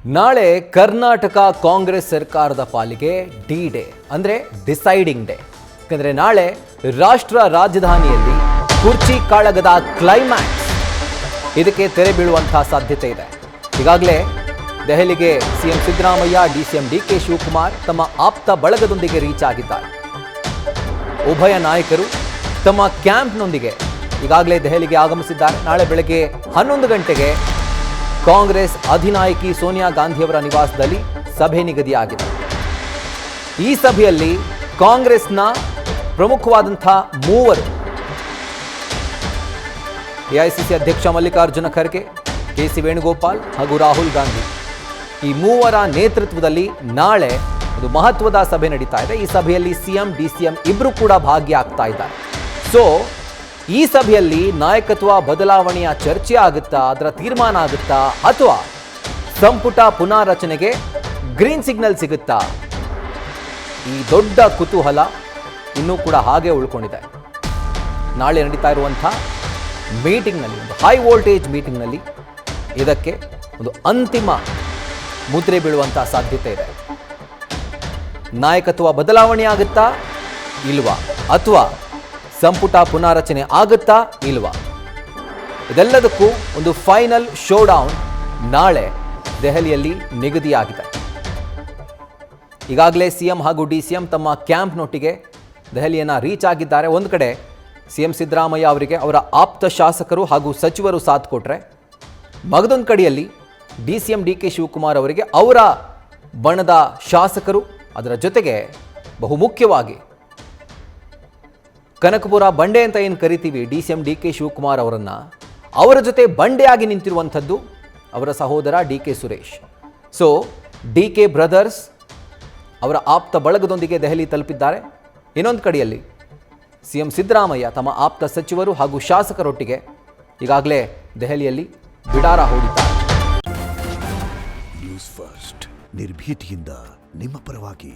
ನಾಳೆ ಕರ್ನಾಟಕ ಕಾಂಗ್ರೆಸ್ ಸರ್ಕಾರದ ಪಾಲಿಗೆ ಡಿ ಡೇ ಅಂದರೆ ಡಿಸೈಡಿಂಗ್ ಡೇ. ಯಾಕಂದರೆ ನಾಳೆ ರಾಷ್ಟ್ರ ರಾಜಧಾನಿಯಲ್ಲಿ ಕುರ್ಚಿ ಕಾಳಗದ ಕ್ಲೈಮ್ಯಾಕ್ಸ್ ಇದಕ್ಕೆ ತೆರೆ ಬೀಳುವಂತಹ ಸಾಧ್ಯತೆ ಇದೆ. ಈಗಾಗಲೇ ದೆಹಲಿಗೆ ಸಿಎಂ ಸಿದ್ದರಾಮಯ್ಯ, ಡಿಸಿಎಂ ಡಿಕೆ ಶಿವಕುಮಾರ್ ತಮ್ಮ ಆಪ್ತ ಬಳಗದೊಂದಿಗೆ ರೀಚ್ ಆಗಿದ್ದಾರೆ. ಉಭಯ ನಾಯಕರು ತಮ್ಮ ಕ್ಯಾಂಪ್ನೊಂದಿಗೆ ಈಗಾಗಲೇ ದೆಹಲಿಗೆ ಆಗಮಿಸಿದ್ದಾರೆ. ನಾಳೆ ಬೆಳಗ್ಗೆ 11 ಗಂಟೆಗೆ ಕಾಂಗ್ರೆಸ್ ಅಧಿನಾಯಕಿ ಸೋನಿಯಾ ಗಾಂಧಿಯವರ ನಿವಾಸದಲ್ಲಿ ಸಭೆ ನಿಗದಿಯಾಗಿದೆ. ಈ ಸಭೆಯಲ್ಲಿ ಕಾಂಗ್ರೆಸ್ನ ಪ್ರಮುಖವಾದಂಥ ಮೂವರು, ಎಐಸಿಸಿ ಅಧ್ಯಕ್ಷ ಮಲ್ಲಿಕಾರ್ಜುನ ಖರ್ಗೆ, ಕೆಸಿ ವೇಣುಗೋಪಾಲ್ ಹಾಗೂ ರಾಹುಲ್ ಗಾಂಧಿ, ಈ ಮೂವರ ನೇತೃತ್ವದಲ್ಲಿ ನಾಳೆ ಒಂದು ಮಹತ್ವದ ಸಭೆ ನಡೀತಾ ಇದೆ. ಈ ಸಭೆಯಲ್ಲಿ ಸಿಎಂ, ಡಿಸಿಎಂ ಇಬ್ಬರು ಕೂಡ ಭಾಗಿಯಾಗ್ತಾ ಇದ್ದಾರೆ. ಸೊ ಈ ಸಭೆಯಲ್ಲಿ ನಾಯಕತ್ವ ಬದಲಾವಣೆಯ ಚರ್ಚೆ ಆಗುತ್ತಾ, ಅದರ ತೀರ್ಮಾನ ಆಗುತ್ತಾ, ಅಥವಾ ಸಂಪುಟ ಪುನಾರಚನೆಗೆ ಗ್ರೀನ್ ಸಿಗ್ನಲ್ ಸಿಗುತ್ತಾ? ಈ ದೊಡ್ಡ ಕುತೂಹಲ ಇನ್ನೂ ಕೂಡ ಹಾಗೆ ಉಳ್ಕೊಂಡಿದೆ. ನಾಳೆ ನಡೀತಾ ಇರುವಂಥ ಮೀಟಿಂಗ್ನಲ್ಲಿ, ಒಂದು ಹೈ ವೋಲ್ಟೇಜ್ ಮೀಟಿಂಗ್ನಲ್ಲಿ ಇದಕ್ಕೆ ಒಂದು ಅಂತಿಮ ಮುದ್ರೆ ಬೀಳುವಂಥ ಸಾಧ್ಯತೆ ಇದೆ. ನಾಯಕತ್ವ ಬದಲಾವಣೆ ಆಗುತ್ತಾ ಇಲ್ವಾ, ಅಥವಾ ಸಂಪುಟ ಪುನಾರಚನೆ ಆಗುತ್ತಾ ಇಲ್ವಾ? ಇದೆಲ್ಲದಕ್ಕೂ ಒಂದು ಫೈನಲ್ ಶೋಡೌನ್ ನಾಳೆ ದೆಹಲಿಯಲ್ಲಿ ನಿಗದಿಯಾಗಿದೆ. ಈಗಾಗಲೇ ಸಿಎಂ ಹಾಗೂ ಡಿಸಿಎಂ ತಮ್ಮ ಕ್ಯಾಂಪ್ನೊಟ್ಟಿಗೆ ದೆಹಲಿಯನ್ನು ರೀಚ್ ಆಗಿದ್ದಾರೆ. ಒಂದು ಕಡೆ ಸಿಎಂ ಸಿದ್ದರಾಮಯ್ಯ ಅವರಿಗೆ ಅವರ ಆಪ್ತ ಶಾಸಕರು ಹಾಗೂ ಸಚಿವರು ಸಾಥ್ ಕೊಟ್ಟರೆ, ಮಗದೊಂದು ಕಡೆಯಲ್ಲಿ ಡಿಸಿಎಂ ಡಿಕೆ ಶಿವಕುಮಾರ್ ಅವರಿಗೆ ಅವರ ಬಣದ ಶಾಸಕರು, ಅದರ ಜೊತೆಗೆ ಬಹುಮುಖ್ಯವಾಗಿ ಕನಕಪುರ ಬಂಡೆ ಅಂತ ಏನು ಕರಿತೀವಿ ಡಿಸಿಎಂ ಡಿಕೆ ಶಿವಕುಮಾರ್ ಅವರನ್ನು, ಅವರ ಜೊತೆ ಬಂಡೆಯಾಗಿ ನಿಂತಿರುವಂಥದ್ದು ಅವರ ಸಹೋದರ ಡಿಕೆ ಸುರೇಶ್. ಸೊ ಡಿಕೆ ಬ್ರದರ್ಸ್ ಅವರ ಆಪ್ತ ಬಳಗದೊಂದಿಗೆ ದೆಹಲಿ ತಲುಪಿದ್ದಾರೆ. ಇನ್ನೊಂದು ಕಡೆಯಲ್ಲಿ ಸಿಎಂ ಸಿದ್ದರಾಮಯ್ಯ ತಮ್ಮ ಆಪ್ತ ಸಚಿವರು ಹಾಗೂ ಶಾಸಕರೊಟ್ಟಿಗೆ ಈಗಾಗಲೇ ದೆಹಲಿಯಲ್ಲಿ ಬಿಡಾರ ಹೂಡಿದ್ದಾರೆ. ನ್ಯೂಸ್ ಫಸ್ಟ್ ನಿರ್ಭೀತಿಯಿಂದ ನಿಮ್ಮ ಪರವಾಗಿ.